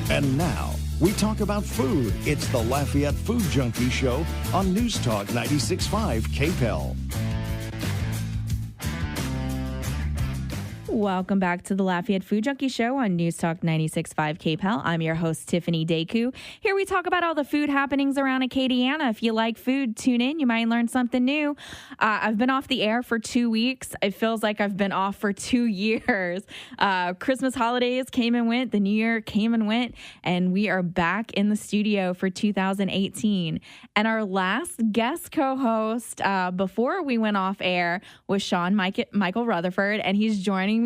And now, we talk about food. It's the Lafayette Food Junkie Show on News Talk 96.5 KPEL. Welcome back to the Lafayette Food Junkie Show on News Talk 96.5 KPEL. I'm your host, Tiffiany Deku. Here we talk about all the food happenings around Acadiana. If you like food, tune in. You might learn something new. I've been off the air for 2 weeks. It feels like I've been off for 2 years. Christmas holidays came and went. The New Year came and went. And we are back in the studio for 2018. And our last guest co-host before we went off air was Sean Michael Rutherford. And he's joining me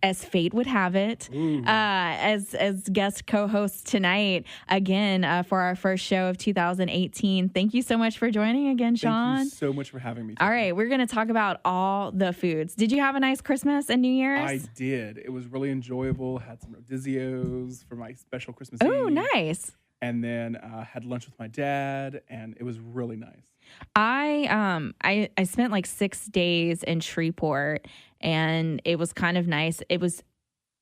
as fate would have it as guest co-host tonight again for our first show of 2018. Thank you so much for joining again, Sean. Thank you so much for having me. All right, we're going to talk about all the foods. Did you have a nice Christmas and New Year's? I did. It was really enjoyable. Had some rodizzios for my special Christmas Oh, Eve. nice. And then had lunch with my dad, and it was really nice. I spent like 6 days in Shreveport, and it was kind of nice.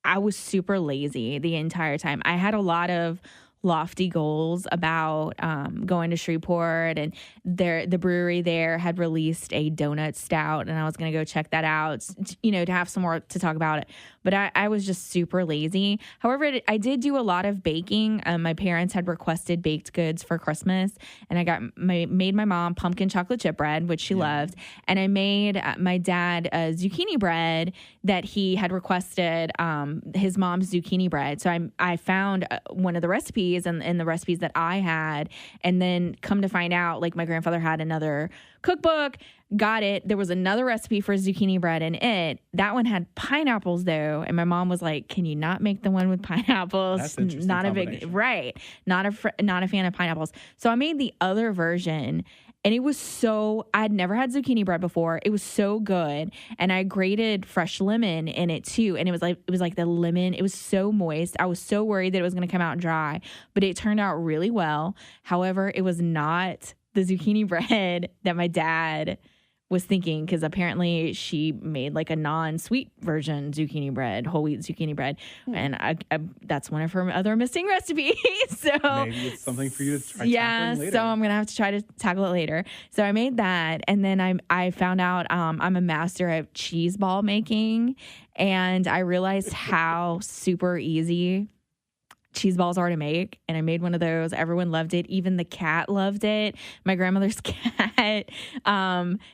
I was super lazy the entire time. I had a lot of lofty goals about going to Shreveport, and the brewery there had released a donut stout, and I was going to go check that out, to have some more to talk about it. But I was just super lazy. However, I did do a lot of baking. My parents had requested baked goods for Christmas, and I made my mom pumpkin chocolate chip bread, which she loved, and I made my dad a zucchini bread that he had requested, his mom's zucchini bread. So I found one of the recipes and the recipes that I had, and then come to find out, like, my grandfather had another cookbook. Got it. There was another recipe for zucchini bread in it. That one had pineapples though, and my mom was like, "Can you not make the one with pineapples?" That's interesting. Not a big not a fan of pineapples. So I made the other version, and it was I'd never had zucchini bread before. It was so good, and I grated fresh lemon in it too, and it was like the lemon. It was so moist. I was so worried that it was going to come out dry, but it turned out really well. However, it was not the zucchini bread that my dad was thinking, because apparently she made like a non-sweet version zucchini bread, whole wheat zucchini bread, and I that's one of her other missing recipes. So maybe it's something for you to try tackling later. So I'm gonna have to try to tackle it later. So I made that, and then I found out I'm a master at cheese ball making, and I realized how super easy cheese balls are to make, and I made one of those. Everyone loved it. Even the cat loved it. My grandmother's cat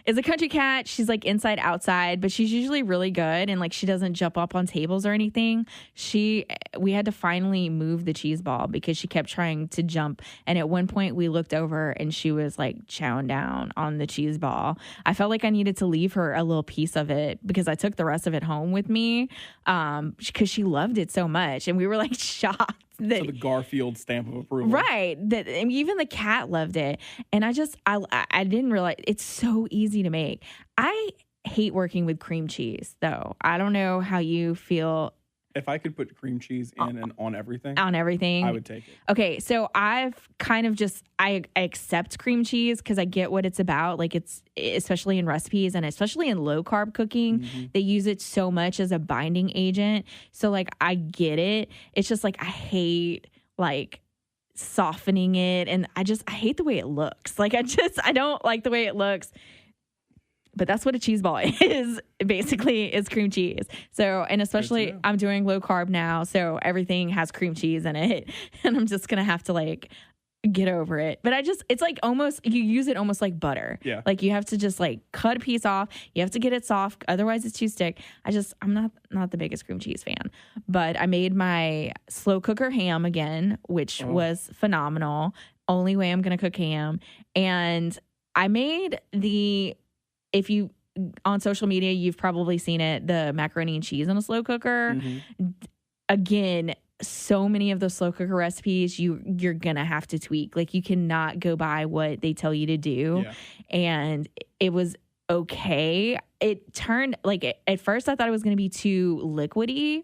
is a country cat. She's like inside outside, but she's usually really good, and like she doesn't jump up on tables or anything. We had to finally move the cheese ball because she kept trying to jump, and at one point we looked over and she was like chowing down on the cheese ball. I felt like I needed to leave her a little piece of it because I took the rest of it home with me because she loved it so much, and we were like shocked. So the Garfield stamp of approval. Right. Even the cat loved it. And I didn't realize it's so easy to make. I hate working with cream cheese, though. I don't know how you feel. If I could put cream cheese in and on everything, I would take it. Okay, so I've kind of I accept cream cheese because I get what it's about. Like, it's especially in recipes and especially in low carb cooking, they use it so much as a binding agent. So like I get it. It's just like I hate like softening it, and I hate the way it looks. Like I don't like the way it looks. But that's what a cheese ball is, basically, is cream cheese. So, and especially I'm doing low carb now, so everything has cream cheese in it. And I'm just going to have to like get over it. But it's like almost, you use it almost like butter. Yeah. Like you have to just like cut a piece off. You have to get it soft. Otherwise it's too thick. I'm not the biggest cream cheese fan. But I made my slow cooker ham again, which was phenomenal. Only way I'm going to cook ham. And I made if you on social media, you've probably seen it, the macaroni and cheese in a slow cooker. Again, so many of those slow cooker recipes, you're gonna have to tweak. Like you cannot go by what they tell you to do. Yeah. And it was okay. It turned like at first I thought it was gonna be too liquidy,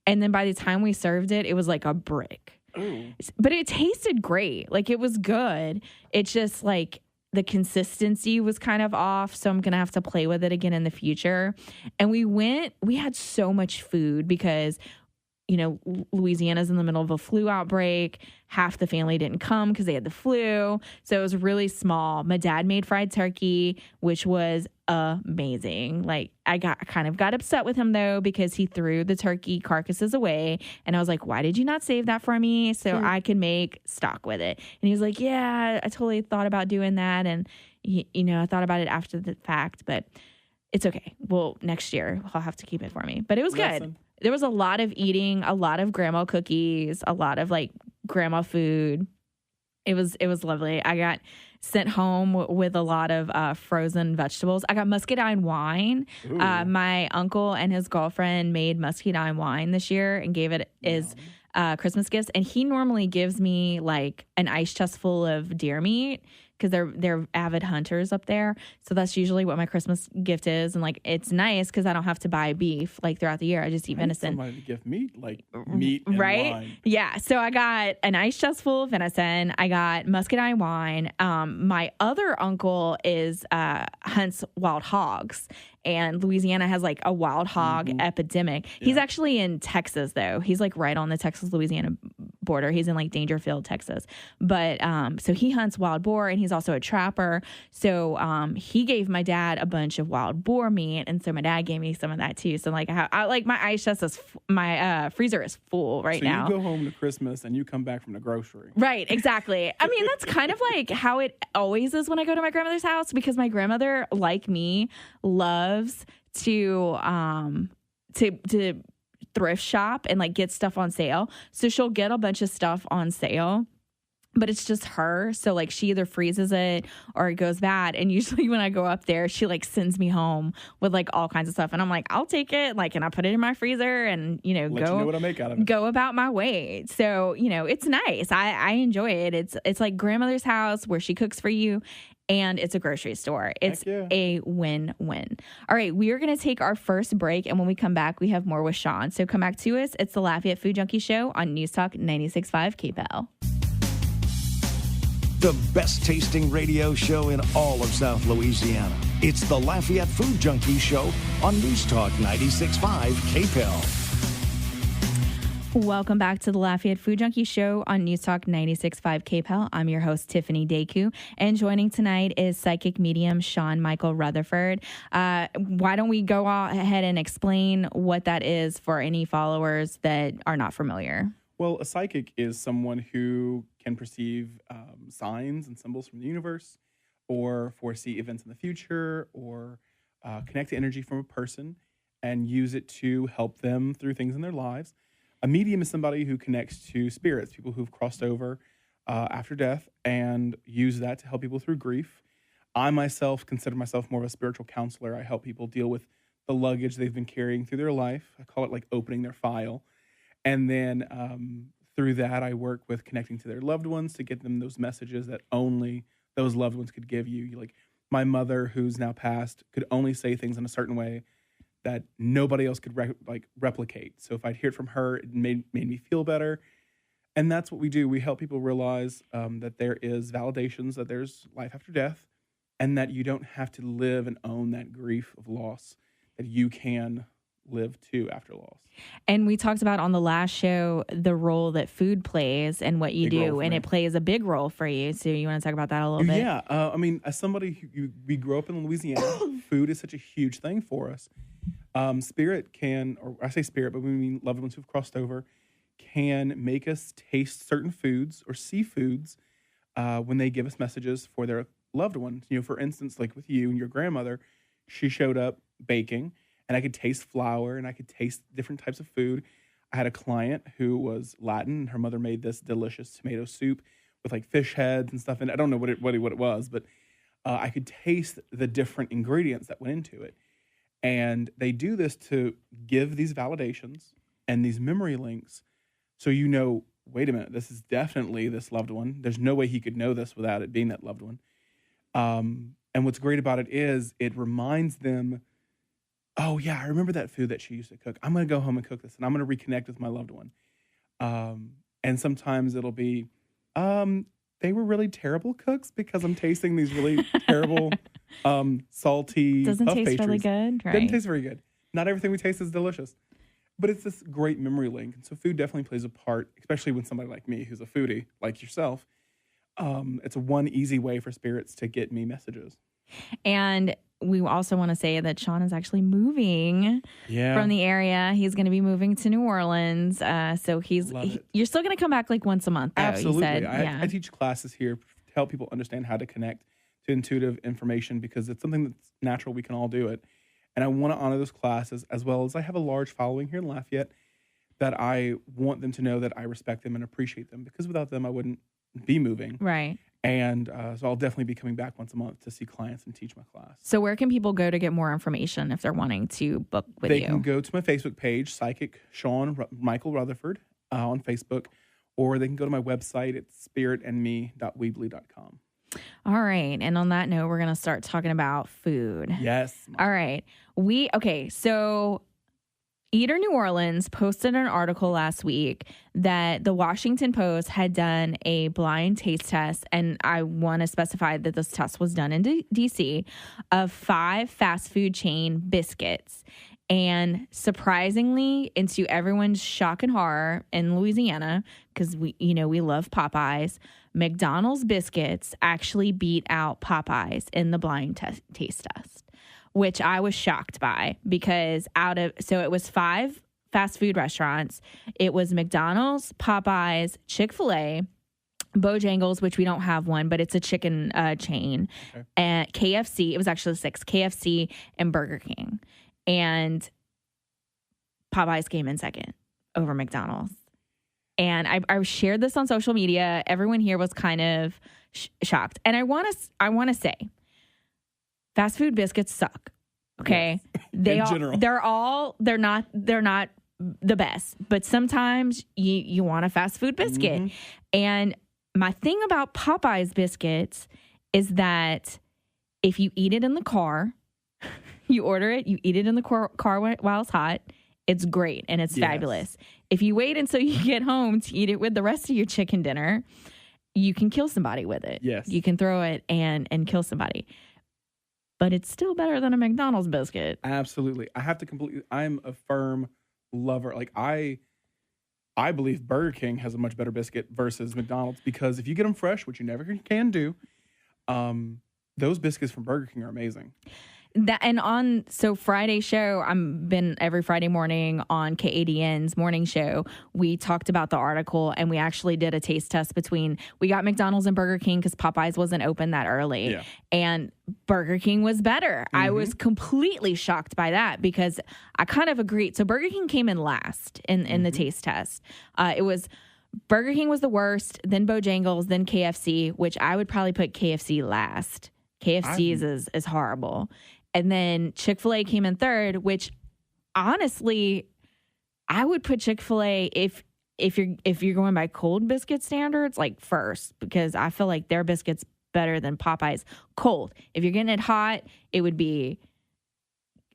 and then by the time we served it, it was like a brick. Ooh. But it tasted great. Like it was good. It's just like the consistency was kind of off, so I'm going to have to play with it again in the future. And we had so much food because Louisiana's in the middle of a flu outbreak. Half the family didn't come because they had the flu. So it was really small. My dad made fried turkey, which was amazing. Like, I kind of got upset with him though, because he threw the turkey carcasses away. And I was like, why did you not save that for me so I could make stock with it? And he was like, yeah, I totally thought about doing that. And, I thought about it after the fact, but it's okay. Well, next year I'll have to keep it for me. But it was good. There was a lot of eating, a lot of grandma cookies, a lot of like grandma food. It was lovely. I got sent home with a lot of frozen vegetables. I got muscadine wine. My uncle and his girlfriend made muscadine wine this year and gave it as Christmas gifts. And he normally gives me like an ice chest full of deer meat, because they're avid hunters up there. So that's usually what my Christmas gift is. And like, it's nice because I don't have to buy beef like throughout the year. I just eat venison. Somebody to give meat, like meat and right? wine. Yeah. So I got an ice chest full of venison. I got muscadine wine. My other uncle hunts wild hogs. And Louisiana has like a wild hog epidemic. Yeah. He's actually in Texas though. He's like right on the Texas-Louisiana border. He's in like Dangerfield, Texas. But so he hunts wild boar, and he's also a trapper. So he gave my dad a bunch of wild boar meat, and so my dad gave me some of that too. So like I like my ice chest is my freezer is full now. So you go home to Christmas and you come back from the grocery. Right, exactly. I mean, that's kind of like how it always is when I go to my grandmother's house, because my grandmother, like me, loves to thrift shop and like get stuff on sale. So she'll get a bunch of stuff on sale, but it's just her. So like, she either freezes it or it goes bad. And usually when I go up there, she like sends me home with like all kinds of stuff. And I'm like, I'll take it. Like, and I put it in my freezer and, Let you know what I make out of it. Go about my way. So, it's nice. I enjoy it. It's like grandmother's house where she cooks for you. And it's a grocery store. It's a win-win. All right, we are going to take our first break, and when we come back, we have more with Sean. So come back to us. It's the Lafayette Food Junkie Show on News Talk 96.5 KPEL. The best tasting radio show in all of South Louisiana. It's the Lafayette Food Junkie Show on News Talk 96.5 KPEL. Welcome back to the Lafayette Food Junkie Show on News Talk 96.5 KPEL. I'm your host, Tiffiany Deku, and joining tonight is psychic medium Sean Michael Rutherford. Why don't we go ahead and explain what that is for any followers that are not familiar? Well, a psychic is someone who can perceive signs and symbols from the universe, or foresee events in the future, or connect to energy from a person and use it to help them through things in their lives. A medium is somebody who connects to spirits, people who've crossed over after death, and use that to help people through grief. I myself consider myself more of a spiritual counselor. I help people deal with the luggage they've been carrying through their life. I call it like opening their file. And then through that, I work with connecting to their loved ones to get them those messages that only those loved ones could give you. Like my mother, who's now passed, could only say things in a certain way that nobody else could replicate. So if I'd hear it from her, it made me feel better. And that's what we do. We help people realize that there is validations, that there's life after death, and that you don't have to live and own that grief of loss, that you can live too after loss. And we talked about on the last show the role that food plays and what you do, and it plays a big role for you. So you want to talk about that a little bit? Yeah. I mean, as somebody we grew up in Louisiana, food is such a huge thing for us. Spirit can, or I say spirit, but we mean loved ones who've crossed over, can make us taste certain foods or see foods when they give us messages for their loved ones. For instance, like with you and your grandmother, she showed up baking, and I could taste flour, and I could taste different types of food. I had a client who was Latin, and her mother made this delicious tomato soup with like fish heads and stuff. And I don't know what it was, but I could taste the different ingredients that went into it. And they do this to give these validations and these memory links. So wait a minute, this is definitely this loved one. There's no way he could know this without it being that loved one. And what's great about it is it reminds them, oh yeah, I remember that food that she used to cook. I'm going to go home and cook this, and I'm going to reconnect with my loved one. And sometimes it'll be, they were really terrible cooks because I'm tasting these really terrible, salty Doesn't puff taste pastries. really good, right? Doesn't taste very good. Not everything we taste is delicious. But it's this great memory link. And so food definitely plays a part, especially when somebody like me, who's a foodie, like yourself, it's one easy way for spirits to get me messages. And we also want to say that Sean is actually moving from the area. He's going to be moving to New Orleans. So you're still going to come back like once a month, though. Absolutely. You said. I teach classes here to help people understand how to connect to intuitive information because it's something that's natural. We can all do it. And I want to honor those classes as well as I have a large following here in Lafayette that I want them to know that I respect them and appreciate them because without them, I wouldn't be moving. Right. And so I'll definitely be coming back once a month to see clients and teach my class. So where can people go to get more information if they're wanting to book with you? They can go to my Facebook page, Psychic Sean Michael Rutherford on Facebook, or they can go to my website at spiritandme.weebly.com. All right. And on that note, we're going to start talking about food. Yes. All right. So Eater New Orleans posted an article last week that the Washington Post had done a blind taste test, and I want to specify that this test was done in D.C., of 5 fast food chain biscuits. And surprisingly, into everyone's shock and horror in Louisiana, because we love Popeyes, McDonald's biscuits actually beat out Popeyes in the blind taste test, which I was shocked by because it was 5 fast food restaurants. It was McDonald's, Popeyes, Chick-fil-A, Bojangles, which we don't have one, but it's a chicken chain, and KFC. It was actually 6, KFC and Burger King. And Popeyes came in second over McDonald's. And I shared this on social media. Everyone here was kind of shocked. And I want to say, fast food biscuits suck. Okay, yes. They're not the best. But sometimes you want a fast food biscuit. Mm-hmm. And my thing about Popeyes biscuits is that if you eat it in the car, you order it, you eat it in the car while it's hot, it's great and it's fabulous. If you wait until you get home to eat it with the rest of your chicken dinner, you can kill somebody with it. Yes. You can throw it and kill somebody. But it's still better than a McDonald's biscuit. Absolutely. I'm a firm lover. Like I believe Burger King has a much better biscuit versus McDonald's because if you get them fresh, which you never can do, those biscuits from Burger King are amazing. Friday show, I've been every Friday morning on KADN's morning show. We talked about the article and we actually did a taste test we got McDonald's and Burger King because Popeyes wasn't open that early. Yeah. And Burger King was better. Mm-hmm. I was completely shocked by that because I kind of agreed. So Burger King came in last in the taste test. It was Burger King was the worst, then Bojangles, then KFC, which I would probably put KFC last. KFC's is horrible. And then Chick-fil-A came in third, which honestly, I would put Chick-fil-A if you're going by cold biscuit standards, like first, because I feel like their biscuits better than Popeyes cold. If you're getting it hot, it would be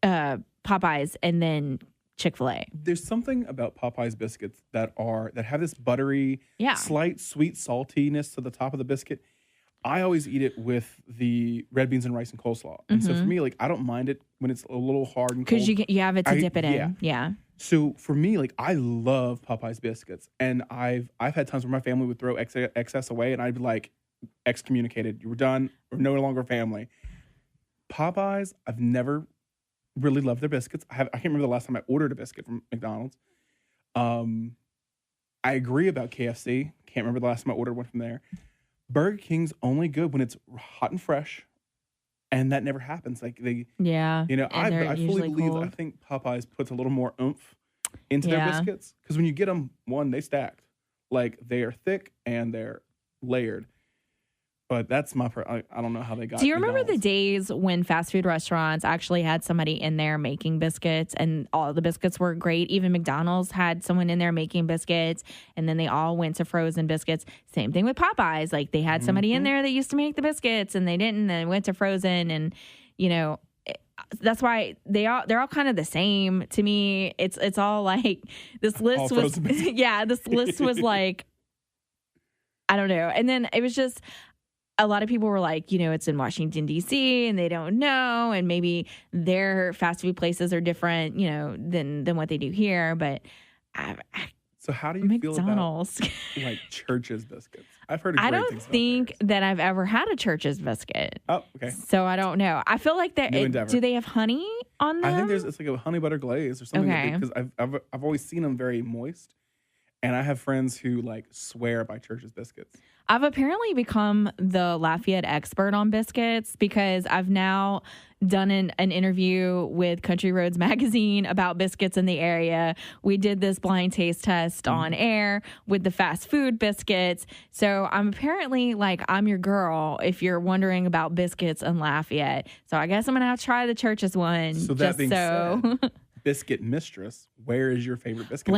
Popeyes and then Chick-fil-A. There's something about Popeyes biscuits that have this buttery, slight sweet saltiness to the top of the biscuit. I always eat it with the red beans and rice and coleslaw. And so for me, like, I don't mind it when it's a little hard and cold. Because you have it to dip it in. Yeah. So for me, like, I love Popeyes biscuits. And I've had times where my family would throw excess away and I'd be like, excommunicated. You were done. We're no longer family. Popeyes, I've never really loved their biscuits. I can't remember the last time I ordered a biscuit from McDonald's. I agree about KFC. Can't remember the last time I ordered one from there. Burger King's only good when it's hot and fresh, and that never happens. Like I fully believe that I think Popeyes puts a little more oomph into their biscuits because when you get them, they stacked, like they are thick and they're layered. But that's I don't know how they got. Do you remember the days when fast food restaurants actually had somebody in there making biscuits and all the biscuits were great? Even McDonald's had someone in there making biscuits and then they all went to frozen biscuits. Same thing with Popeyes. Like they had somebody in there that used to make the biscuits and they didn't and they went to frozen and, that's why they're all kind of the same to me. It's all like this list was this list was like, I don't know. And then it was just, a lot of people were like, it's in Washington, D.C., and they don't know. And maybe their fast food places are different, than what they do here. But so how do you McDonald's. feel about like Church's biscuits? I've heard great I don't things about think theirs. that I've ever had a Church's biscuit. Oh, okay. So I don't know. I feel like do they have honey on them? I think it's like a honey butter glaze or something. Okay. Because I've always seen them very moist. And I have friends who like swear by Church's biscuits. I've apparently become the Lafayette expert on biscuits because I've now done an interview with Country Roads magazine about biscuits in the area. We did this blind taste test on air with the fast food biscuits. So I'm apparently I'm your girl if you're wondering about biscuits in Lafayette. So I guess I'm going to have to try the Church's one. So that being said, biscuit mistress, where is your favorite biscuit?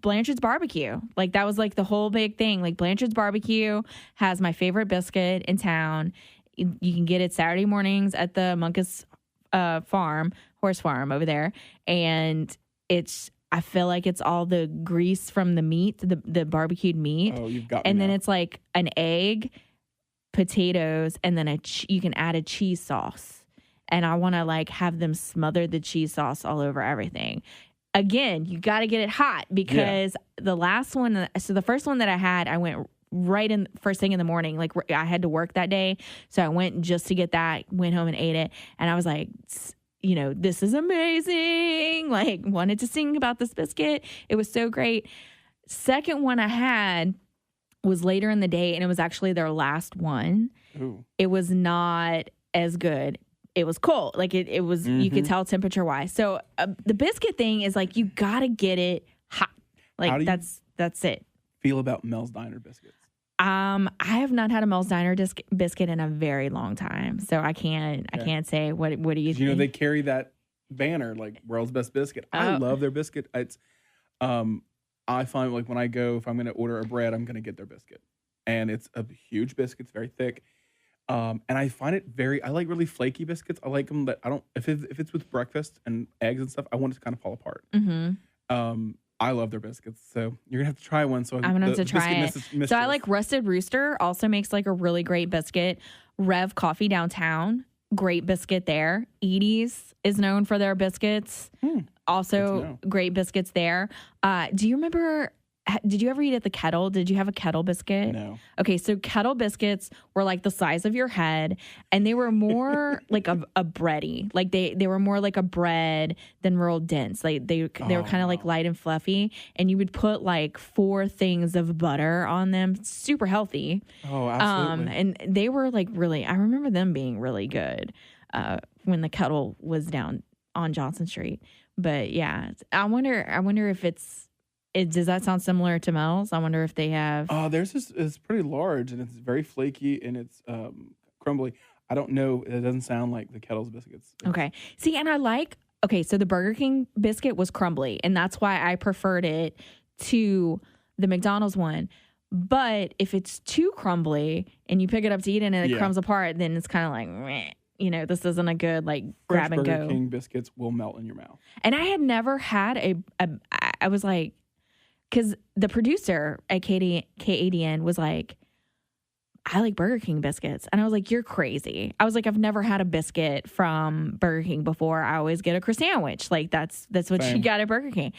Blanchard's Barbecue. That was the whole big thing. Blanchard's Barbecue has my favorite biscuit in town. You can get it Saturday mornings at the Munkus horse farm over there. And I feel like it's all the grease from the meat, the barbecued meat. Oh, you've got me And now. then it's an egg, potatoes, and then you can add a cheese sauce. And I want to have them smother the cheese sauce all over everything. Again, you got to get it hot because the first one that I had, I went right in first thing in the morning. I had to work that day. So I went just to get that, went home and ate it. And I was like, this is amazing. Wanted to sing about this biscuit. It was so great. Second one I had was later in the day, and it was actually their last one. Ooh. It was not as good. It was cold. It was, you could tell temperature wise. So the biscuit thing is you got to get it hot. That's it. Feel about Mel's Diner biscuits? I have not had a Mel's Diner biscuit in a very long time. So I can't say what do you think? They carry that banner world's best biscuit. I love their biscuit. It's I find when I go, if I'm going to order a bread, I'm going to get their biscuit. And it's a huge biscuit. It's very thick. And I find it I like really flaky biscuits. I like them that if it's with breakfast and eggs and stuff, I want it to kind of fall apart. Mm-hmm. I love their biscuits. So you're going to have to try one. So I'm going to have to try it. So I like Rusted Rooster, also makes a really great biscuit. Rev Coffee downtown, great biscuit there. Edie's is known for their biscuits. Also great biscuits there. Do you remember... Did you ever eat at the Kettle? Did you have a Kettle biscuit? No. Okay, so Kettle biscuits were the size of your head, and they were more a bready. They were more like a bread than real dense. They were kind of light and fluffy, and you would put 4 things of butter on them. Super healthy. Oh, absolutely. And they were really. I remember them being really good when the Kettle was down on Johnson Street. But yeah, I wonder if does that sound similar to Mel's? I wonder if they have... Theirs is pretty large, and it's very flaky, and it's crumbly. I don't know. It doesn't sound like the Kettle's biscuits. Okay. See, and so the Burger King biscuit was crumbly, and that's why I preferred it to the McDonald's one. But if it's too crumbly, and you pick it up to eat it, and it crumbs apart, then it's kind of meh. This isn't a good, grab and go. Burger King biscuits will melt in your mouth. And I had never had I was like... Because the producer at KADN was like, I like Burger King biscuits. And I was like, you're crazy. I was like, I've never had a biscuit from Burger King before. I always get a croissant sandwich. That's what you got at Burger King.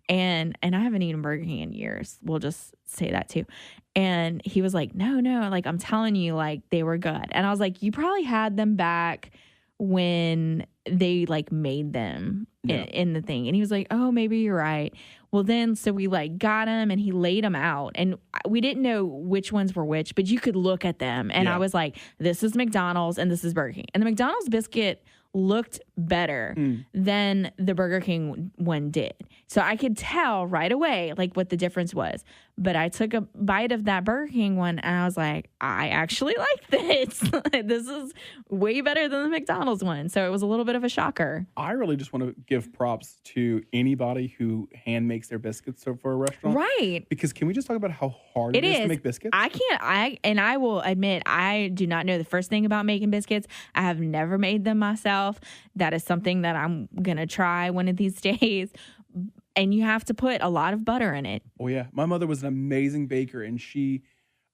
And I haven't eaten Burger King in years. We'll just say that too. And he was like, no, I'm telling you, they were good. And I was like, you probably had them back when they made them in the thing. And he was like, oh, maybe you're right. Well, then, so we got him and he laid them out, and we didn't know which ones were which, but you could look at them. And I was like, this is McDonald's and this is Burger King. And the McDonald's biscuit looked better than the Burger King one did. So I could tell right away what the difference was. But I took a bite of that Burger King one and I was like, I actually like this. This is way better than the McDonald's one. So it was a little bit of a shocker. I really just want to give props to anybody who hand makes their biscuits for a restaurant. Right. Because can we just talk about how hard it is to make biscuits? I will admit, I do not know the first thing about making biscuits. I have never made them myself. That is something that I'm going to try one of these days. And you have to put a lot of butter in it. Oh, yeah. My mother was an amazing baker, and she,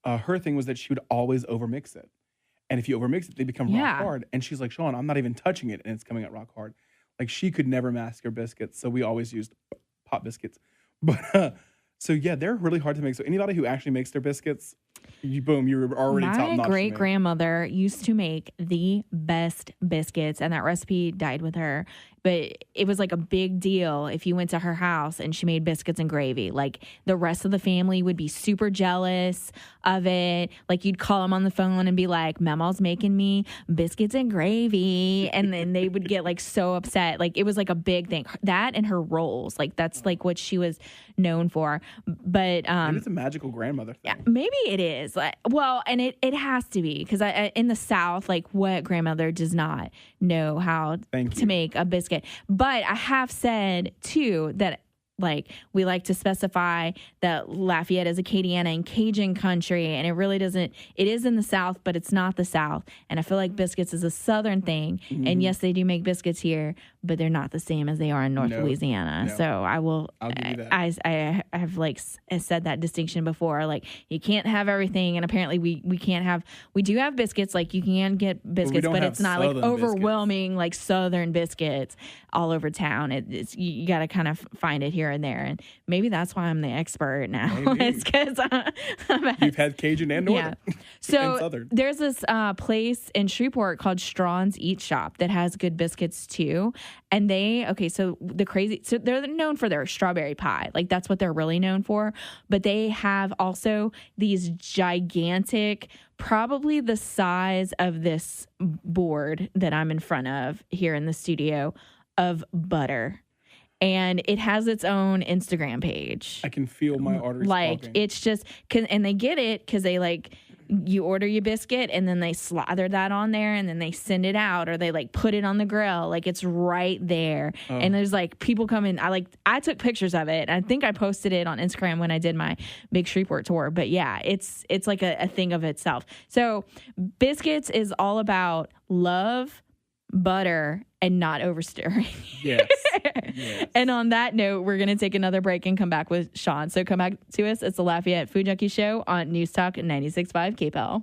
her thing was that she would always overmix it. And if you overmix it, they become rock hard. And she's like, Sean, I'm not even touching it, and it's coming out rock hard. Like, she could never mask her biscuits, so we always used pop biscuits. But so yeah, they're really hard to make. So anybody who actually makes their biscuits, you're already top notch. My great grandmother used to make the best biscuits, and that recipe died with her. But it was like a big deal if you went to her house and she made biscuits and gravy. Like, the rest of the family would be super jealous of it. Like, you'd call them on the phone and be like, Mama's making me biscuits and gravy. And then they would get like so upset. Like, it was like a big thing. That and her rolls. Like, that's like what she was known for. But maybe it's a magical grandmother thing. Yeah, maybe it is. Well, and it has to be, because in the South, like, what grandmother does not know how to make a biscuit? But I have said, too, that, like, we like to specify that Lafayette is Acadiana and Cajun country, and it really doesn't. It is in the South, but it's not the South. And I feel like biscuits is a Southern thing. Mm-hmm. And yes, they do make biscuits here, but they're not the same as they are in North Louisiana. No. So I'll give you that. I have like said that distinction before. Like, you can't have everything, and apparently we can't have. We do have biscuits. Like, you can get biscuits, but it's not like overwhelming like Southern biscuits all over town. It's you got to kind of find it here and there, and maybe that's why I'm the expert now. It's because you've had Cajun and Northern. Yeah. So and Southern. There's this place in Shreveport called Strawn's Eat Shop that has good biscuits too. And so they're known for their strawberry pie. Like, that's what they're really known for. But they have also these gigantic, probably the size of this board that I'm in front of here in the studio, of butter. And it has its own Instagram page. I can feel my arteries talking. It's just, and they get it because they like, you order your biscuit and then they slather that on there and then they send it out, or they like put it on the grill. Like, it's right there. And there's like people come in. I took pictures of it. I think I posted it on Instagram when I did my big Shreveport tour. But yeah, it's like a thing of itself. So biscuits is all about love, butter, and not overstirring. Yes. And on that note, we're going to take another break and come back with Sean. So come back to us. It's the Lafayette Food Junkie Show on News Talk 96.5 KPEL.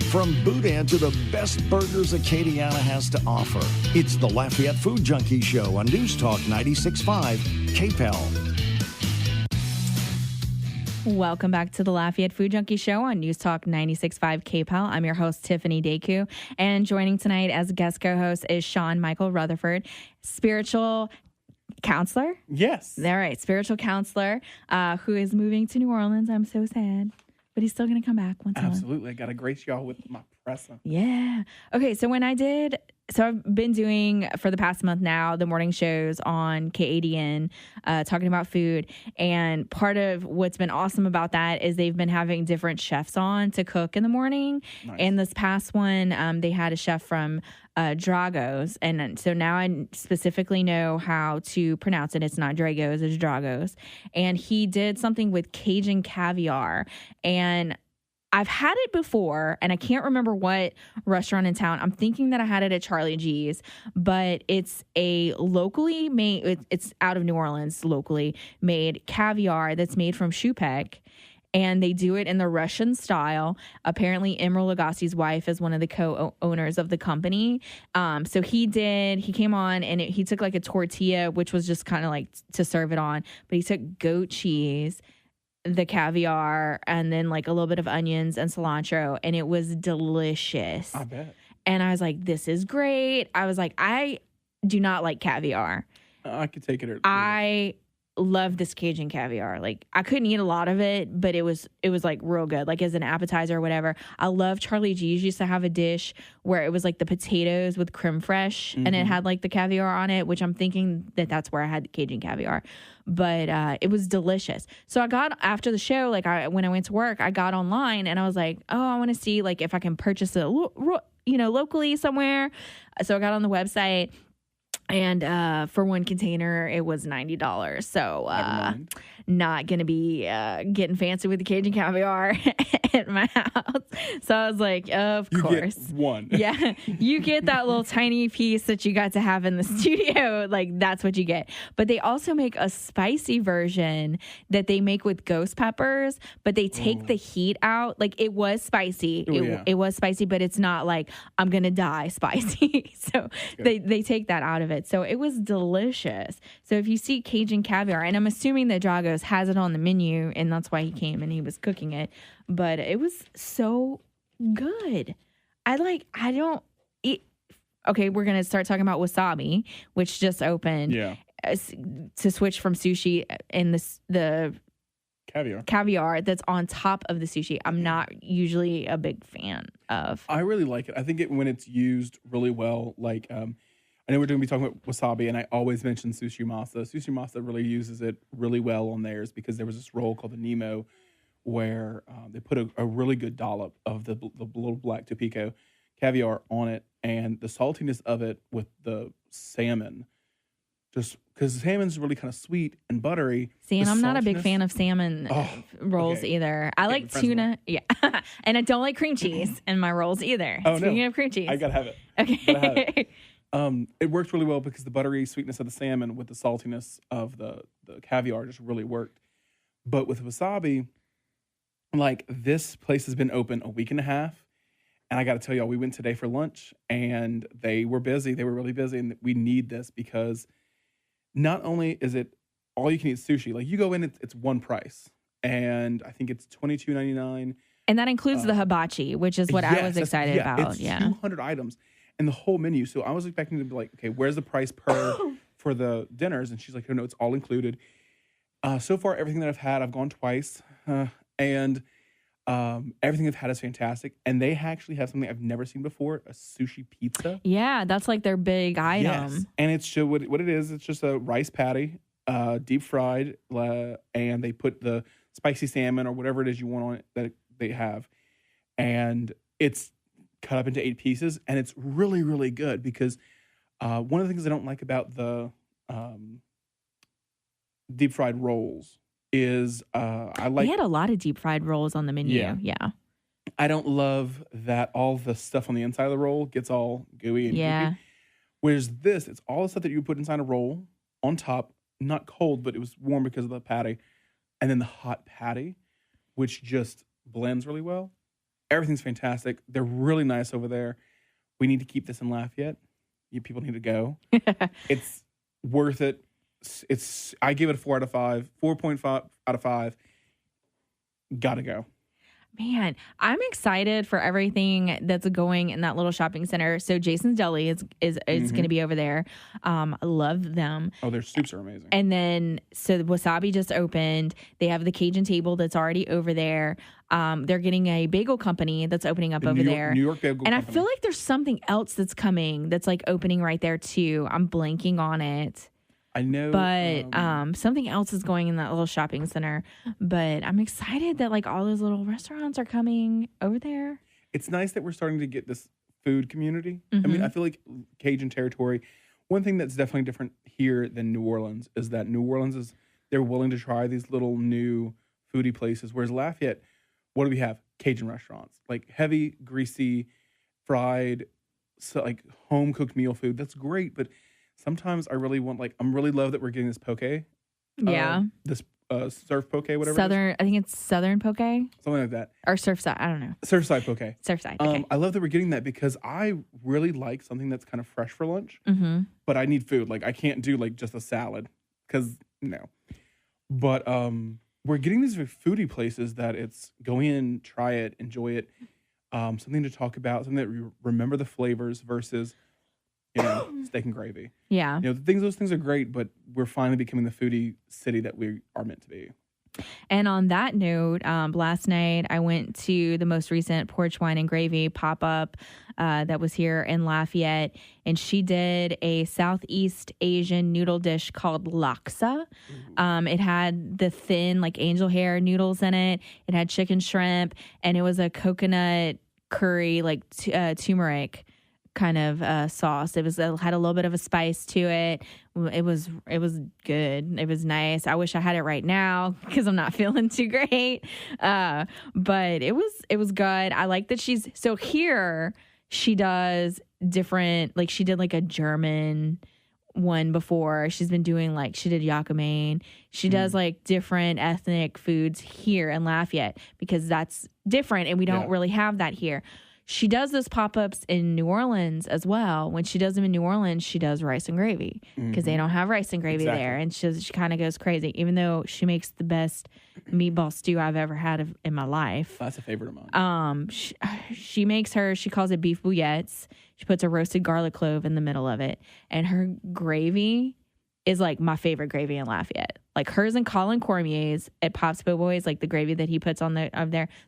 From Boudin to the best burgers Acadiana has to offer, it's the Lafayette Food Junkie Show on News Talk 96.5 KPEL. Welcome back to the Lafayette Food Junkie Show on News Talk 96.5 KPEL. I'm your host, Tiffiany Deku, and joining tonight as guest co-host is Sean Michael Rutherford, spiritual counselor. Yes. All right, spiritual counselor who is moving to New Orleans. I'm so sad, but he's still going to come back once in a while. Absolutely. I got to grace y'all with my present. Yeah. Okay, so I've been doing for the past month now the morning shows on KADN talking about food, and part of what's been awesome about that is they've been having different chefs on to cook in the morning. Nice. And this past one, they had a chef from Dragos, and so now I specifically know how to pronounce it. It's not Dragos, it's Dragos. And he did something with Cajun caviar, and I've had it before, and I can't remember what restaurant in town. I'm thinking that I had it at Charlie G's, but it's a locally made, it's out of New Orleans, locally made caviar that's made from Chupek, and they do it in the Russian style. Apparently, Emeril Lagasse's wife is one of the co-owners of the company. So he came on, and he took like a tortilla, which was just kind of like to serve it on, but he took goat cheese, the caviar, and then like a little bit of onions and cilantro, and it was delicious. I bet. And I was like, this is great. I was like, I do not like caviar. I could take it or I love this Cajun caviar. Like, I couldn't eat a lot of it, but it was like real good, like as an appetizer or whatever. I love Charlie G's used to have a dish where it was like the potatoes with creme fraiche, and it had like the caviar on it, which I'm thinking that's where I had the Cajun caviar. But it was delicious. So I got, after the show, like when I went to work, I got online and I was like, oh, I want to see like if I can purchase it, locally somewhere. So I got on the website, And for one container, it was $90. So not going to be getting fancy with the Cajun caviar at my house. So I was like, of course. Get one. Yeah. You get that little tiny piece that you got to have in the studio. Like, that's what you get. But they also make a spicy version that they make with ghost peppers, but they take the heat out. Like, it was spicy. It was spicy, but it's not like, I'm going to die spicy. So they take that out of it. So it was delicious. So if you see Cajun caviar, and I'm assuming that Drago's has it on the menu, and that's why he came and he was cooking it, but it was so good. I don't eat. Okay, we're going to start talking about Wasabi, which just opened. Yeah. To switch from sushi and the caviar that's on top of the sushi. I'm not usually a big fan of. I really like it. I think when it's used really well, like I know we're going to be talking about wasabi, and I always mention sushi masa. Sushi masa really uses it really well on theirs because there was this roll called the Nemo where they put a really good dollop of the little black Toppico caviar on it, and the saltiness of it with the salmon, just because salmon's really kind of sweet and buttery. See, and I'm not a big fan of salmon rolls either. I like tuna, and I don't like cream cheese in my rolls either. Speaking of cream cheese, I gotta have it. Okay. It worked really well because the buttery sweetness of the salmon with the saltiness of the caviar just really worked. But with wasabi, like, this place has been open a week and a half. And I got to tell y'all, we went today for lunch and they were busy. They were really busy. And we need this because not only is it all you can eat sushi, like you go in, it's one price. And I think it's $22.99. And that includes the hibachi, which is what I was excited about. It's 200 items and the whole menu. So I was expecting to be like, okay, where's the price per for the dinners? And she's like, oh, no, it's all included. So far, everything that I've had, I've gone twice. And everything I've had is fantastic. And they actually have something I've never seen before, a sushi pizza. Yeah, that's like their big item. Yes. And it's what it is. It's just a rice patty, deep fried, and they put the spicy salmon or whatever it is you want on it that they have. And it's cut up into 8 pieces. And it's really, really good because one of the things I don't like about the deep fried rolls is they had a lot of deep fried rolls on the menu. Yeah. I don't love that all the stuff on the inside of the roll gets all gooey and goopy. Whereas this, it's all the stuff that you put inside a roll on top, not cold, but it was warm because of the patty. And then the hot patty, which just blends really well. Everything's fantastic. They're really nice over there. We need to keep this in Lafayette. You people need to go. It's worth it. I give it a 4 out of 5, 4.5 out of 5. Gotta go. Man, I'm excited for everything that's going in that little shopping center. So Jason's Deli is going to be over there. I love them. Oh, their soups are amazing. And then, so Wasabi just opened. They have the Cajun table that's already over there. They're getting a bagel company that's opening up over there. New York Bagel Company. I feel like there's something else that's coming that's like opening right there too. I'm blanking on it. I know. But something else is going in that little shopping center. But I'm excited that like all those little restaurants are coming over there. It's nice that we're starting to get this food community. I mean, I feel like Cajun territory, one thing that's definitely different here than New Orleans is that New Orleans they're willing to try these little new foodie places. Whereas Lafayette, what do we have? Cajun restaurants. Like heavy, greasy, fried, so like home-cooked meal food. That's great, but sometimes I really want, like, I'm really love that we're getting this poke. This surf poke, whatever. Southern, I think it's Southern poke. Something like that. Or Surfside, I don't know. Surfside poke. Surfside, okay. I love that we're getting that because I really like something that's kind of fresh for lunch. But I need food. Like, I can't do, like, just a salad because, no. But we're getting these foodie places that it's go in, try it, enjoy it. Something to talk about, something that we remember the flavors versus... steak and gravy. Yeah. Those things are great, but we're finally becoming the foodie city that we are meant to be. And on that note, last night I went to the most recent Porch Wine and Gravy pop-up that was here in Lafayette, and she did a Southeast Asian noodle dish called laksa. It had the thin, like, angel hair noodles in it. It had chicken shrimp, and it was a coconut curry, like turmeric kind of sauce. It had a little bit of a spice to it. It was good. It was nice. I wish I had it right now because I'm not feeling too great. But it was good. I like that so here she does different, like she did like a German one before. She's been doing she did yakame. She does like different ethnic foods here in Lafayette because that's different and we don't really have that here. She does those pop-ups in New Orleans as well. When she does them in New Orleans, she does rice and gravy because they don't have rice and gravy there. And she kind of goes crazy, even though she makes the best meatball stew I've ever had in my life. That's a favorite of mine. She calls it beef bouillettes. She puts a roasted garlic clove in the middle of it. And her gravy is like my favorite gravy in Lafayette. Like hers and Colin Cormier's at Pop's Boys, like the gravy that he puts on there,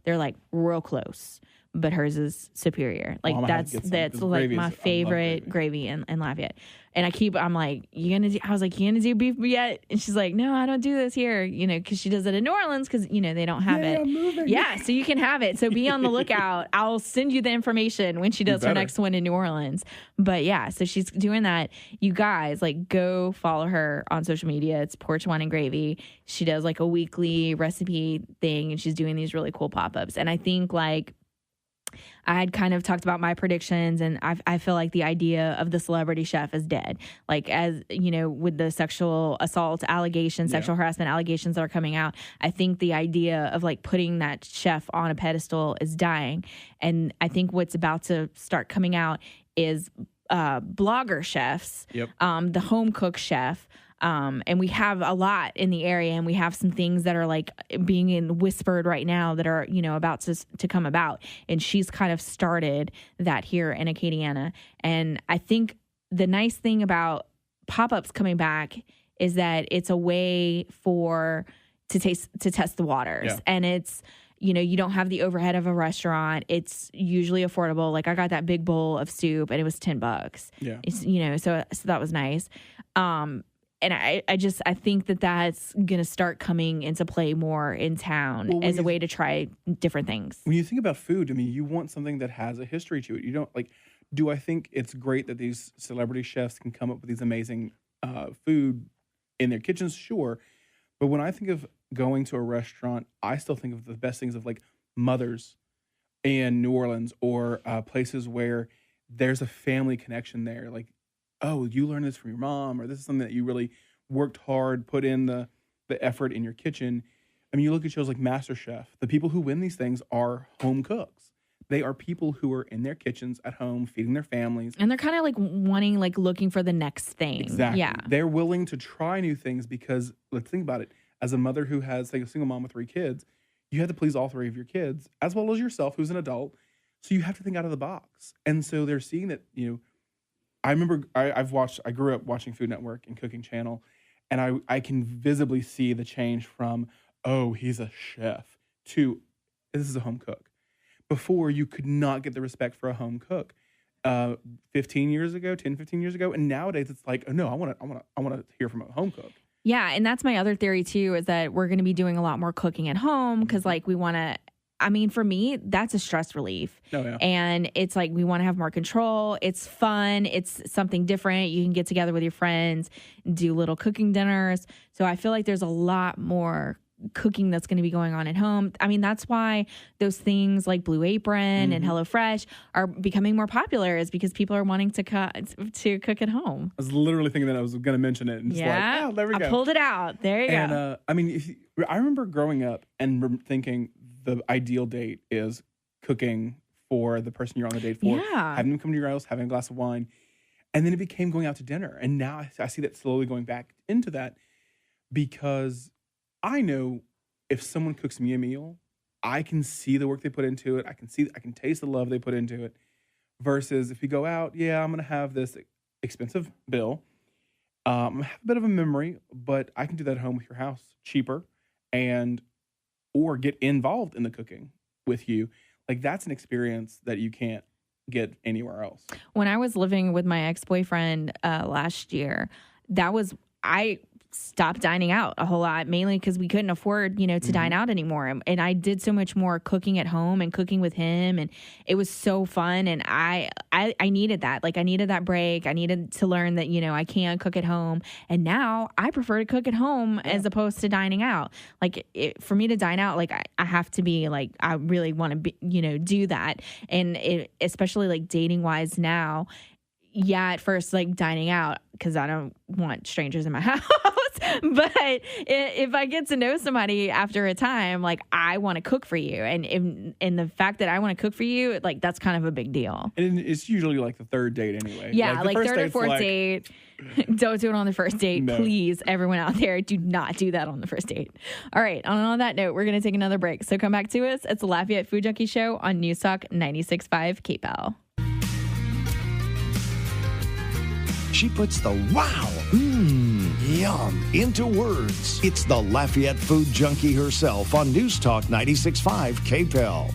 they're like real close. But hers is superior. Like that's like my favorite gravy in Lafayette. And I'm like, you gonna do beef yet? And she's like, no, I don't do this here. Because she does it in New Orleans because they don't have it. Moving. Yeah, so you can have it. So be on the lookout. I'll send you the information when she does her next one in New Orleans. But yeah, so she's doing that. You guys go follow her on social media. It's Porch Wine and Gravy. She does like a weekly recipe thing, and she's doing these really cool pop-ups. And I think I had kind of talked about my predictions, and I feel like the idea of the celebrity chef is dead. Like, as with the sexual assault allegations, sexual harassment allegations that are coming out, I think the idea of putting that chef on a pedestal is dying. And I think what's about to start coming out is blogger chefs, the home cook chef. And we have a lot in the area, and we have some things that are being whispered right now that are, about to come about. And she's kind of started that here in Acadiana. And I think the nice thing about pop-ups coming back is that it's a way to test the waters. Yeah. And it's, you don't have the overhead of a restaurant. It's usually affordable. Like I got that big bowl of soup and it was $10. Yeah. It's, so that was nice. And I think that's going to start coming into play more in town as a way to try different things. When you think about food, you want something that has a history to it. You don't do I think it's great that these celebrity chefs can come up with these amazing food in their kitchens? Sure. But when I think of going to a restaurant, I still think of the best things of Mother's in New Orleans or places where there's a family connection there. Oh, you learned this from your mom, or this is something that you really worked hard, put in the effort in your kitchen. You look at shows like MasterChef. The people who win these things are home cooks. They are people who are in their kitchens at home, feeding their families. And they're kind of wanting, looking for the next thing. Exactly. Yeah. They're willing to try new things because, let's think about it. As a mother who has, a single mom with 3 kids, you have to please all 3 of your kids, as well as yourself, who's an adult. So you have to think out of the box. And so they're seeing that, I remember I grew up watching Food Network and Cooking Channel, and I can visibly see the change from, oh, he's a chef, to this is a home cook. Before, you could not get the respect for a home cook. 15 years ago, and nowadays it's oh no, I want to hear from a home cook. Yeah, and that's my other theory too, is that we're going to be doing a lot more cooking at home because we want to. For me, that's a stress relief. Oh, yeah. And it's we want to have more control. It's fun. It's something different. You can get together with your friends, do little cooking dinners. So I feel like there's a lot more cooking that's going to be going on at home. That's why those things like Blue Apron and HelloFresh are becoming more popular, is because people are wanting to cook at home. I was literally thinking that I was going to mention it. And just oh, there we go. I pulled it out. There you go. I remember growing up and thinking, the ideal date is cooking for the person you're on the date for. Yeah. Having them come to your house, having a glass of wine. And then it became going out to dinner. And now I see that slowly going back into that, because I know if someone cooks me a meal, I can see the work they put into it. I can taste the love they put into it. Versus if you go out, I'm going to have this expensive bill. I have a bit of a memory, but I can do that at home with your house cheaper, or get involved in the cooking with you. That's an experience that you can't get anywhere else. When I was living with my ex-boyfriend last year, I stopped dining out a whole lot, mainly because we couldn't afford, to dine out anymore. And I did so much more cooking at home and cooking with him. And it was so fun. And I needed that. Like, I needed that break. I needed to learn that, I can cook at home. And now I prefer to cook at home as opposed to dining out. Like, for me to dine out, like, I have to be like, I really want to be, do that. And especially like dating wise now, at first, like, dining out, because I don't want strangers in my house. But if I get to know somebody after a time, like, I want to cook for you. And the fact that I want to cook for you, like, that's kind of a big deal. And it's usually like the third date anyway. Yeah, like third or fourth date. Don't do it on the first date. No. Please, everyone out there, do not do that on the first date. All right, on that note, we're going to take another break. So come back to us. It's the Lafayette Food Junkie Show on News Talk 96.5 KPEL. She puts the wow, yum into words. It's the Lafayette Food Junkie herself on News Talk 96.5 KPEL.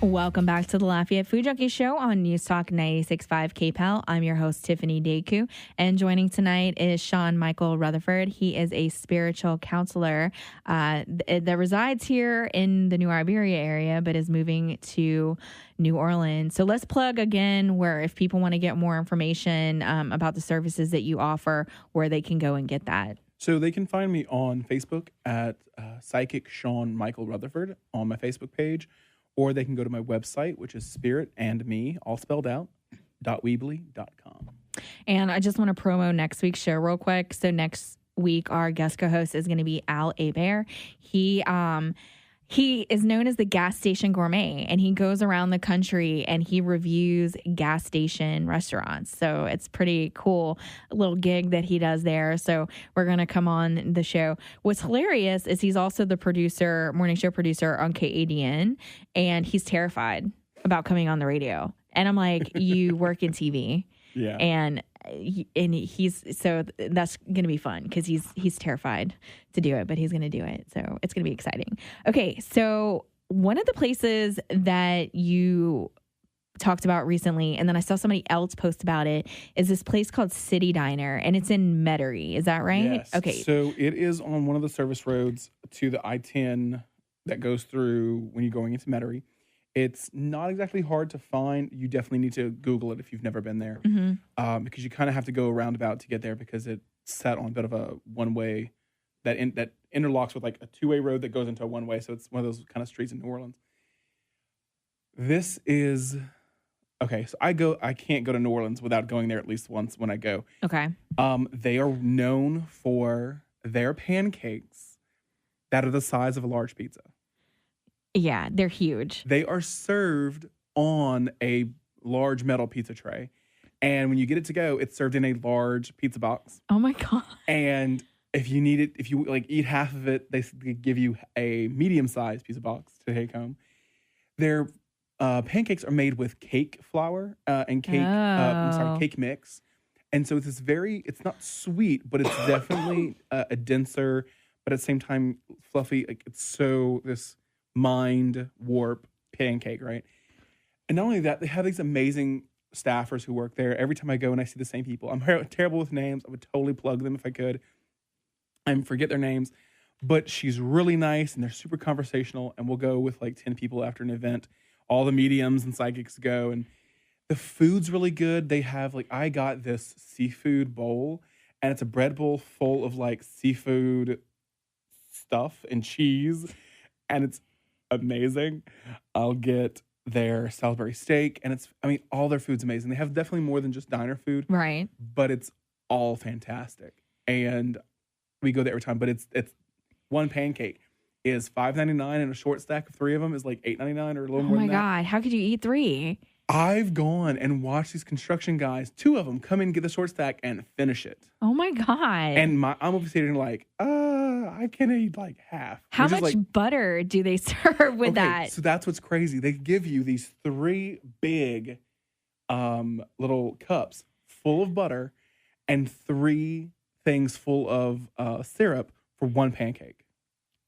Welcome back to the Lafayette Food Junkie Show on News Talk 96.5 KPEL. I'm your host, Tiffiany Deku, and joining tonight is Sean Michael Rutherford. He is a spiritual counselor that resides here in the New Iberia area, but is moving to New Orleans. So let's plug again where if people want to get more information about the services that you offer, where they can go and get that. So they can find me on Facebook at Psychic Sean Michael Rutherford on my Facebook page. Or they can go to my website, which is spiritandme, all spelled out, .weebly.com. And I just want to promo next week's show real quick. So next week, our guest co-host is going to be Al Abair. He is known as the gas station gourmet, and he goes around the country and he reviews gas station restaurants. So it's pretty cool little gig that he does there. So we're going to come on the show. What's hilarious is he's also the morning show producer on KADN, and he's terrified about coming on the radio. And I'm like, you work in TV. Yeah. And so that's going to be fun because he's terrified to do it, but he's going to do it. So it's going to be exciting. Okay. So one of the places that you talked about recently, and then I saw somebody else post about it, is this place called City Diner, and it's in Metairie. Is that right? Yes. Okay. So it is on one of the service roads to the I-10 that goes through when you're going into Metairie. It's not exactly hard to find. You definitely need to Google it if you've never been there, because you kind of have to go roundabout to get there because it's set on a bit of a one-way that interlocks with like a two-way road that goes into a one-way. So it's one of those kind of streets in New Orleans. This is okay. So I can't go to New Orleans without going there at least once when I go. Okay. They are known for their pancakes that are the size of a large pizza. Yeah, they're huge. They are served on a large metal pizza tray. And when you get it to go, it's served in a large pizza box. Oh my God. And if you need it, if you like eat half of it, they give you a medium-sized pizza box to take home. Their pancakes are made with cake flour and cake mix. And so it's not sweet, but it's definitely a denser, but at the same time fluffy. Like it's so this mind warp pancake, right? And not only that, they have these amazing staffers who work there. Every time I go and I see the same people, I'm terrible with names. I would totally plug them if I could. I forget their names, but she's really nice and they're super conversational. And we'll go with like 10 people after an event. All the mediums and psychics go, and the food's really good. They have I got this seafood bowl, and it's a bread bowl full of like seafood stuff and cheese, and it's amazing. I'll get their Salisbury steak, and all their food's amazing. They have definitely more than just diner food, right? But it's all fantastic, and we go there every time. But it's one pancake is $5.99, and a short stack of 3 of them is like $8.99 or a little more than that. Oh my God, how could you eat 3? I've gone and watched these construction guys, 2 of them come in, get the short stack, and finish it. Oh my God. And I'm over sitting I can eat like half. How much butter do they serve with that? So that's what's crazy. They give you these 3 big little cups full of butter and 3 things full of syrup for one pancake.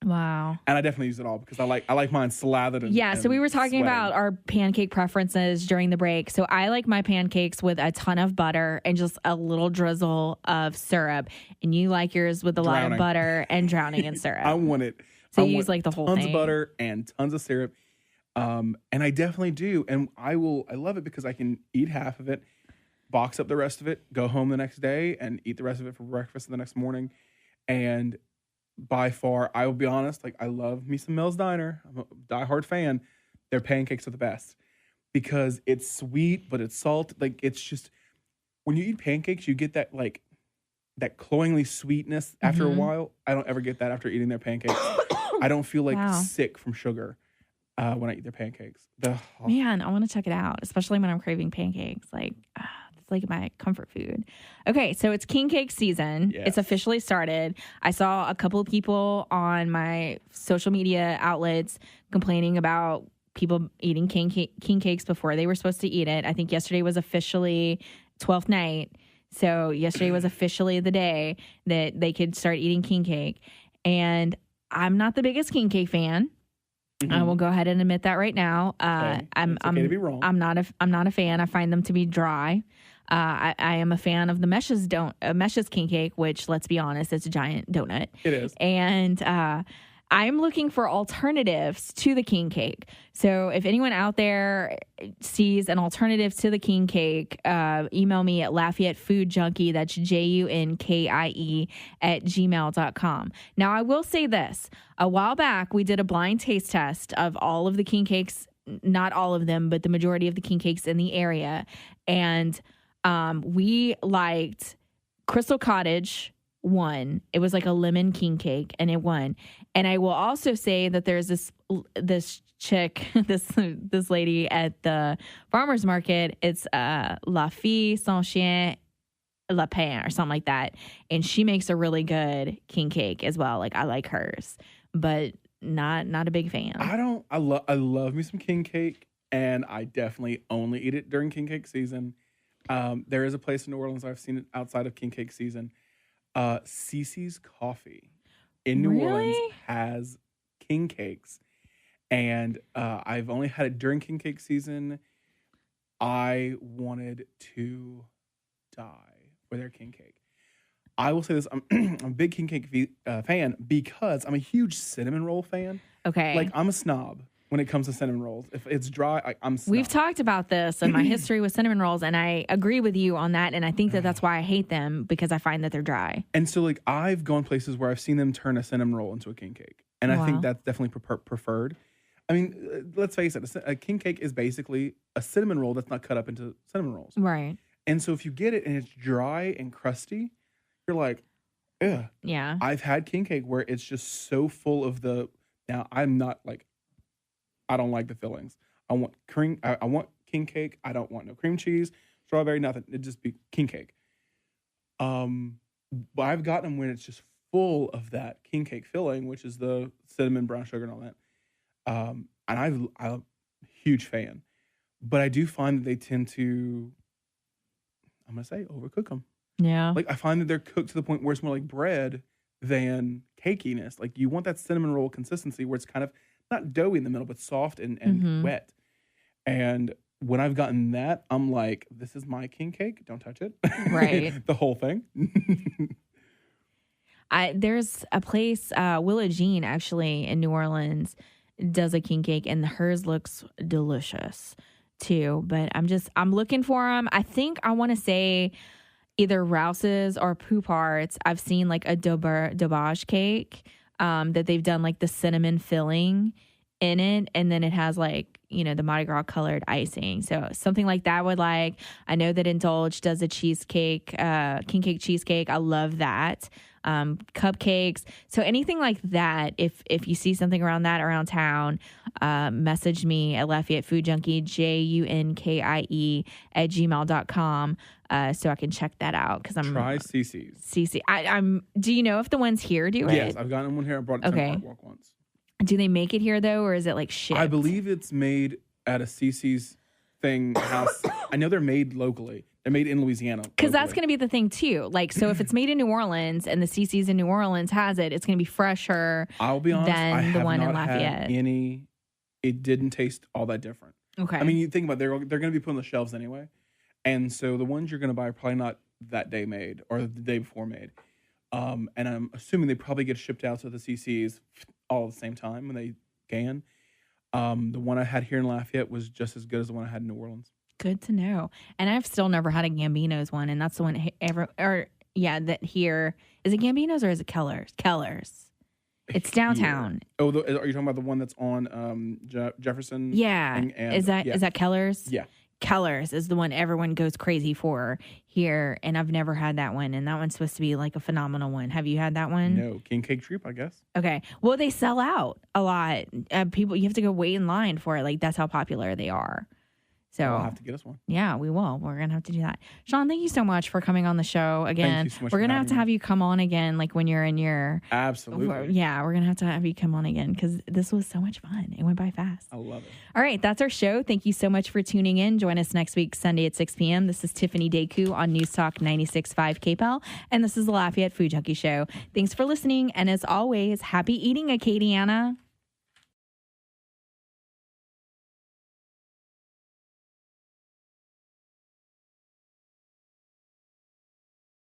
Wow. And I definitely use it all because I like mine slathered. And, so we were talking sweating. about our pancake preferences during the break. So I like my pancakes with a ton of butter and just a little drizzle of syrup. And you like yours with a lot of butter and drowning in syrup. I want it. So you use like the whole thing. Tons of butter and tons of syrup. And I definitely do. And I love it because I can eat half of it, box up the rest of it, go home the next day and eat the rest of it for breakfast the next morning. And by far, I will be honest, like I love me some Mel's Diner. I'm a diehard fan. Their pancakes are the best because it's sweet, but it's salt. Like it's just, when you eat pancakes, you get that like that cloyingly sweetness after a while. I don't ever get that after eating their pancakes. I don't feel like sick from sugar when I eat their pancakes. Man, I want to check it out, especially when I'm craving pancakes. Like, it's like my comfort food. Okay, so it's king cake season. Yes. It's officially started. I saw a couple of people on my social media outlets complaining about people eating king cakes before they were supposed to eat it. I think yesterday was officially 12th night. So yesterday was officially the day that they could start eating king cake. And I'm not the biggest king cake fan. I will go ahead and admit that right now. I'm to be wrong. I'm not a fan. I find them to be dry. I am a fan of the Meshes king cake, which, let's be honest, it's a giant donut. It is. And I'm looking for alternatives to the king cake. So if anyone out there sees an alternative to the king cake, email me at Lafayette Food Junkie. That's JUNKIE @gmail.com. Now, I will say this. A while back, we did a blind taste test of all of the king cakes, not all of them, but the majority of the king cakes in the area. And we liked Crystal Cottage won. It was like a lemon king cake, and it won. And I will also say that there's this chick, this lady at the farmer's market. It's La Fille Sans Chien La Pain or something like that. And she makes a really good king cake as well. Like I like hers, but not a big fan. I love me some king cake, and I definitely only eat it during king cake season. There is a place in New Orleans I've seen it outside of king cake season. Cece's Coffee in New Orleans has king cakes, and I've only had it during king cake season. I wanted to die for their king cake. I will say this: I'm a big king cake fan because I'm a huge cinnamon roll fan. Okay, like I'm a snob when it comes to cinnamon rolls. If it's dry, I'm snob. We've talked about this and my history with cinnamon rolls, and I agree with you on that. And I think that that's why I hate them, because I find that they're dry. And so, like, I've gone places where I've seen them turn a cinnamon roll into a king cake, and I think that's definitely preferred. I mean, let's face it, a king cake is basically a cinnamon roll that's not cut up into cinnamon rolls. Right. And so if you get it and it's dry and crusty, you're like, ugh. Yeah. I've had king cake where it's just so full of now I'm not like, I don't like the fillings. I want cream. I want king cake. I don't want no cream cheese, strawberry, nothing. It'd just be king cake. But I've gotten them when it's just full of that king cake filling, which is the cinnamon, brown sugar, and all that. And I'm a huge fan. But I do find that they tend to, I'm going to say, overcook them. Yeah. Like, I find that they're cooked to the point where it's more like bread than cakiness. Like, you want that cinnamon roll consistency where it's kind of not doughy in the middle, but soft and wet. And when I've gotten that, I'm like, this is my king cake. Don't touch it. Right. The whole thing. There's a place, Willa Jean, actually, in New Orleans, does a king cake, and hers looks delicious, too. But I'm looking for them. I think I want to say either Rouse's or Poupart's. I've seen, like, a Dobage cake that they've done, like, the cinnamon filling in it, and then it has, like, the Mardi Gras colored icing. So something like that would like. I know that Indulge does a cheesecake, king cake cheesecake. I love that. Cupcakes. So anything like that, if you see something around town, message me at Lafayette Food Junkie, JUNKIE @gmail.com, so I can check that out. Because Try Cece's. Cece. Do you know if the ones here do it? Yes, I've gotten one here. I brought it to the Walk once. Do they make it here, though, or is it, like, shipped? I believe it's made at a Cece's house. I know they're made locally. They're made in Louisiana. Because that's going to be the thing, too. Like, so if it's made in New Orleans and the CC's in New Orleans has it, it's going to be fresher I'll be honest, than the one in Lafayette. It didn't taste all that different. Okay. I mean, you think about it, they're going to be put on the shelves anyway. And so the ones you're going to buy are probably not that day made or the day before made. And I'm assuming they probably get shipped out to the CC's all at the same time when they can. The one I had here in Lafayette was just as good as the one I had in New Orleans. Good to know. And I've still never had a Gambino's one, and that's the one that here. Is it Gambino's or is it Keller's? Keller's. It's downtown. Yeah. Oh, are you talking about the one that's on Jefferson? Yeah. Is that Keller's? Yeah. Keller's is the one everyone goes crazy for here, and I've never had that one, and that one's supposed to be like a phenomenal one. Have you had that one? No, King Cake Troop, I guess. Okay. Well, they sell out a lot. People, you have to go wait in line for it. Like, that's how popular they are. So I'll have to get us one. Yeah, we will. We're going to have to do that. Sean, thank you so much for coming on the show again. Thank you so much. We're going to have you come on again, like when you're in your... Absolutely. Yeah, we're going to have you come on again because this was so much fun. It went by fast. I love it. All right, that's our show. Thank you so much for tuning in. Join us next week, Sunday at 6 p.m. This is Tiffany Deku on News Talk 96.5 KPEL, and this is the Lafayette Food Junkie Show. Thanks for listening, and as always, happy eating, Acadiana.